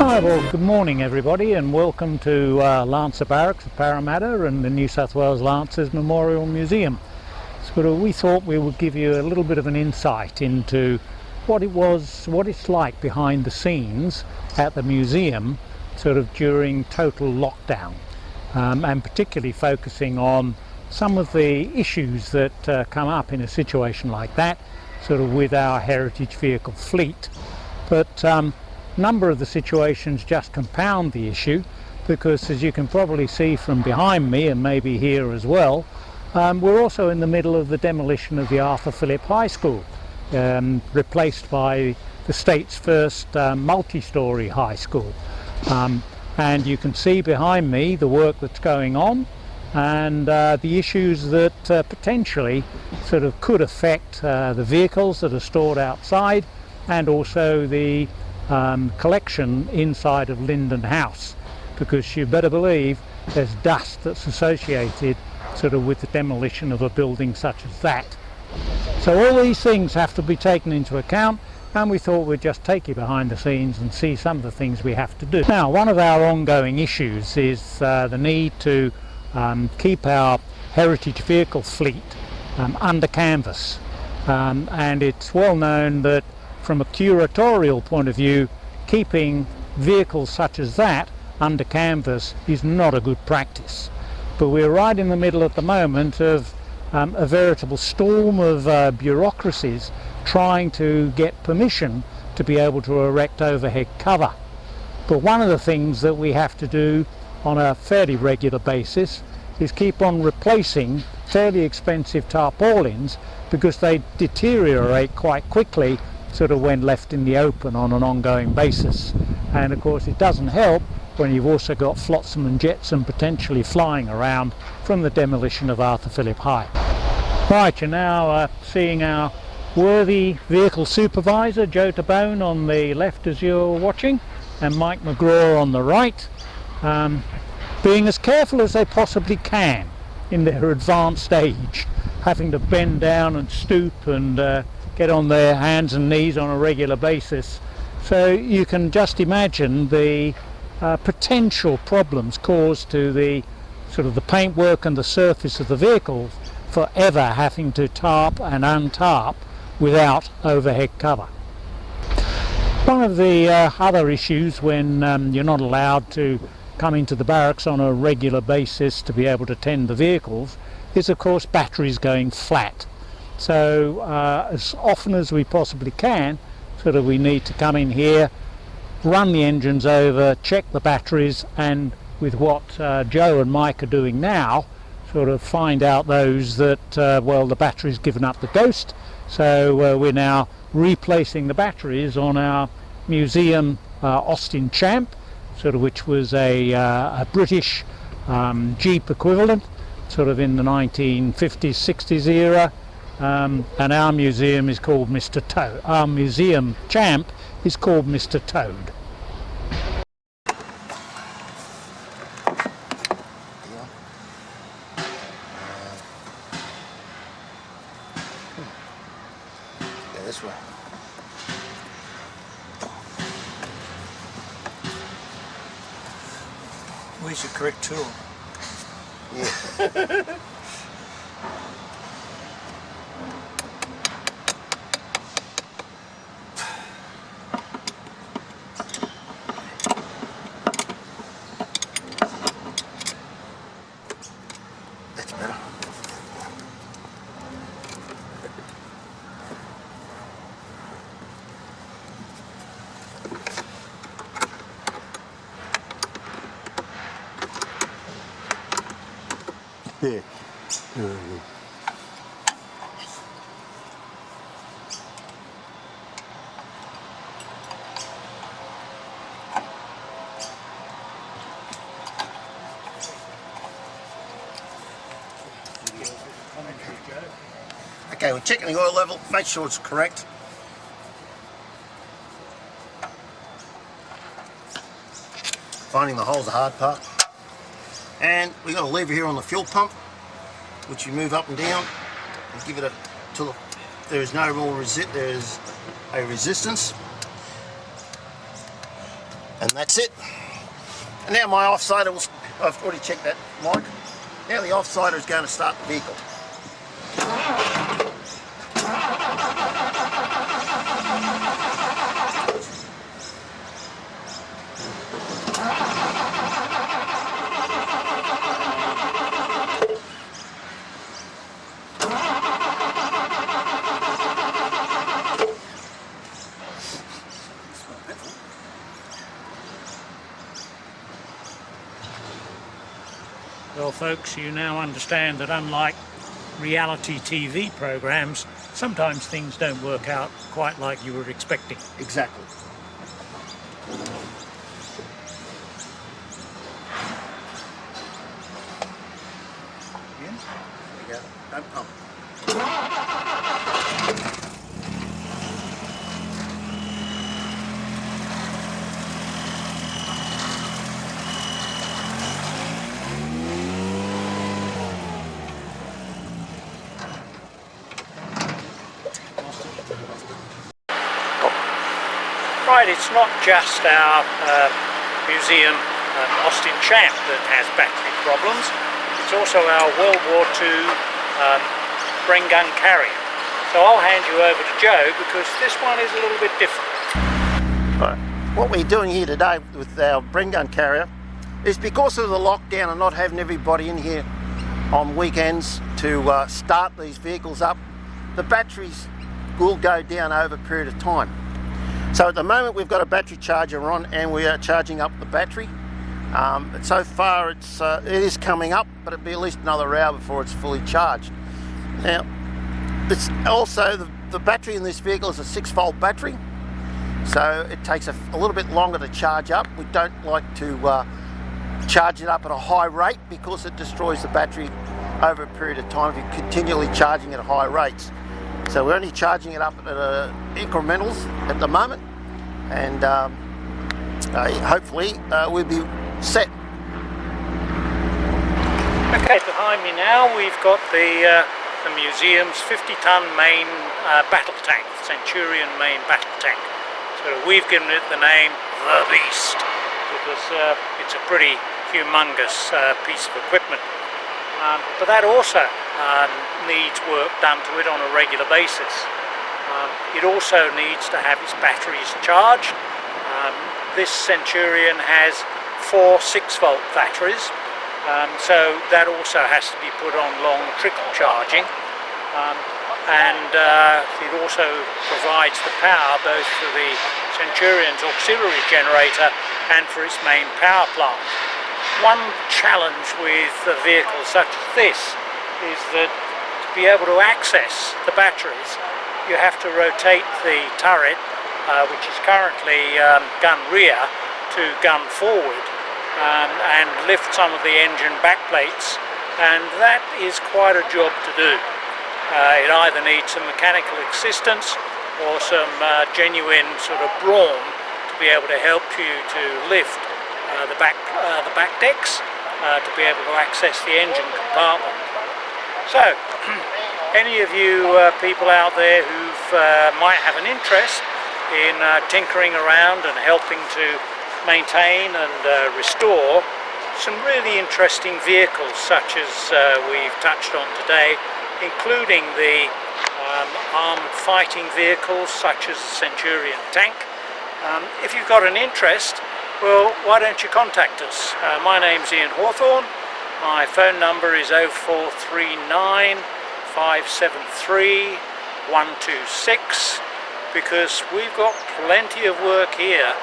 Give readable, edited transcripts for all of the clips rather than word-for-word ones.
Hi, well, good morning everybody, and welcome to Lancer Barracks at Parramatta and the New South Wales Lancers Memorial Museum. We thought we would give you a little bit of an insight into what it's like behind the scenes at the museum during total lockdown, and particularly focusing on some of the issues that come up in a situation like that, with our heritage vehicle fleet. But number of the situations just compound the issue, because as you can probably see from behind me and maybe here as well, we're also in the middle of the demolition of the Arthur Phillip High School, replaced by the state's first multi-storey high school. And you can see behind me the work that's going on and the issues that potentially could affect the vehicles that are stored outside, and also the collection inside of Linden House, because you better believe there's dust that's associated with the demolition of a building such as that. So all these things have to be taken into account, and we thought we'd just take you behind the scenes and see some of the things we have to do. Now, one of our ongoing issues is the need to keep our heritage vehicle fleet under canvas, and it's well known that from a curatorial point of view, keeping vehicles such as that under canvas is not a good practice. But we're right in the middle at the moment of a veritable storm of bureaucracies trying to get permission to be able to erect overhead cover. But one of the things that we have to do on a fairly regular basis is keep on replacing fairly expensive tarpaulins, because they deteriorate quite quickly when left in the open on an ongoing basis. And of course it doesn't help when you've also got flotsam and jetsam potentially flying around from the demolition of Arthur Phillip High. Right, you're now seeing our worthy vehicle supervisor Joe Tabone on the left as you're watching, and Mike McGraw on the right, being as careful as they possibly can in their advanced age, having to bend down and stoop and get on their hands and knees on a regular basis. So you can just imagine the potential problems caused to the the paintwork and the surface of the vehicles for ever having to tarp and untarp without overhead cover. One of the other issues when you're not allowed to come into the barracks on a regular basis to be able to tend the vehicles is of course batteries going flat. So as often as we possibly can, we need to come in here, run the engines over, check the batteries, and with what Joe and Mike are doing now, find out those that well, the battery's given up the ghost. So we're now replacing the batteries on our museum Austin Champ, which was a British Jeep equivalent, in the 1950s 60s era. And our museum is called Mr. Toad. Our museum champ is called Mr. Toad. Yeah, this way. Where's your correct tool? Yeah. That's better. Yeah. Okay, we're checking the oil level, make sure it's correct. Finding the hole's the hard part. And we've got a lever here on the fuel pump, which you move up and down and give it till there is no more there is a resistance. And that's it. And now my offsider will, I've already checked that, Mike. Now the offsider is going to start the vehicle. Well folks, you now understand that unlike reality TV programs, sometimes things don't work out quite like you were expecting. Exactly. Yeah. There we go. Don't pump. Right, it's not just our museum Austin Champ that has battery problems, it's also our World War II Bren gun carrier. So I'll hand you over to Joe because this one is a little bit different. Right. What we're doing here today with our Bren gun carrier is because of the lockdown and not having everybody in here on weekends to start these vehicles up, the batteries will go down over a period of time. So at the moment we've got a battery charger on and we are charging up the battery. So far it is coming up, but it'll be at least another hour before it's fully charged. Now, it's also the battery in this vehicle is a 6-volt battery, so it takes a little bit longer to charge up. We don't like to charge it up at a high rate because it destroys the battery over a period of time if you're continually charging it at high rates. So we're only charging it up at incrementals at the moment, and hopefully we'll be set. Okay, behind me now we've got the museum's 50-ton main battle tank, Centurion main battle tank. So we've given it the name The Beast because it's a pretty humongous piece of equipment. But that also needs work done to it on a regular basis. It also needs to have its batteries charged. This Centurion has 4 6-volt batteries, so that also has to be put on long trickle charging. And it also provides the power both for the Centurion's auxiliary generator and for its main power plant. One challenge with a vehicle such as this is that to be able to access the batteries you have to rotate the turret, which is currently gun rear, to gun forward, and lift some of the engine backplates, and that is quite a job to do. It either needs some mechanical assistance or some genuine sort of brawn to be able to help you to lift the back decks to be able to access the engine compartment. So, any of you people out there who might have an interest in tinkering around and helping to maintain and restore some really interesting vehicles such as we've touched on today, including the armoured fighting vehicles such as the Centurion tank. If you've got an interest, well, why don't you contact us? My name's Ian Hawthorne. My phone number is 0439 573 126, because we've got plenty of work here.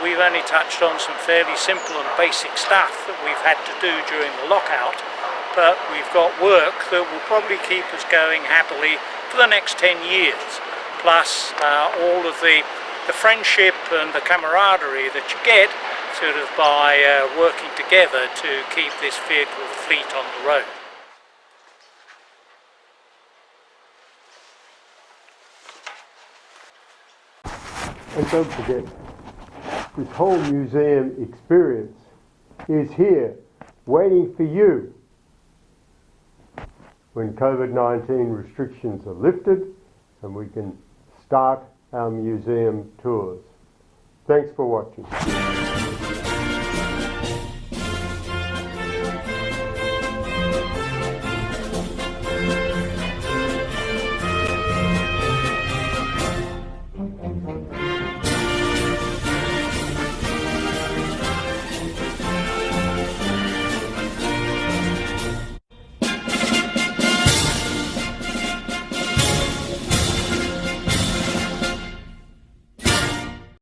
We've only touched on some fairly simple and basic stuff that we've had to do during the lockout, but we've got work that will probably keep us going happily for the next 10 years, plus all of the friendship and the camaraderie that you get by working together to keep this vehicle fleet on the road. And don't forget, this whole museum experience is here, waiting for you when COVID-19 restrictions are lifted and we can start our museum tours. Thanks for watching.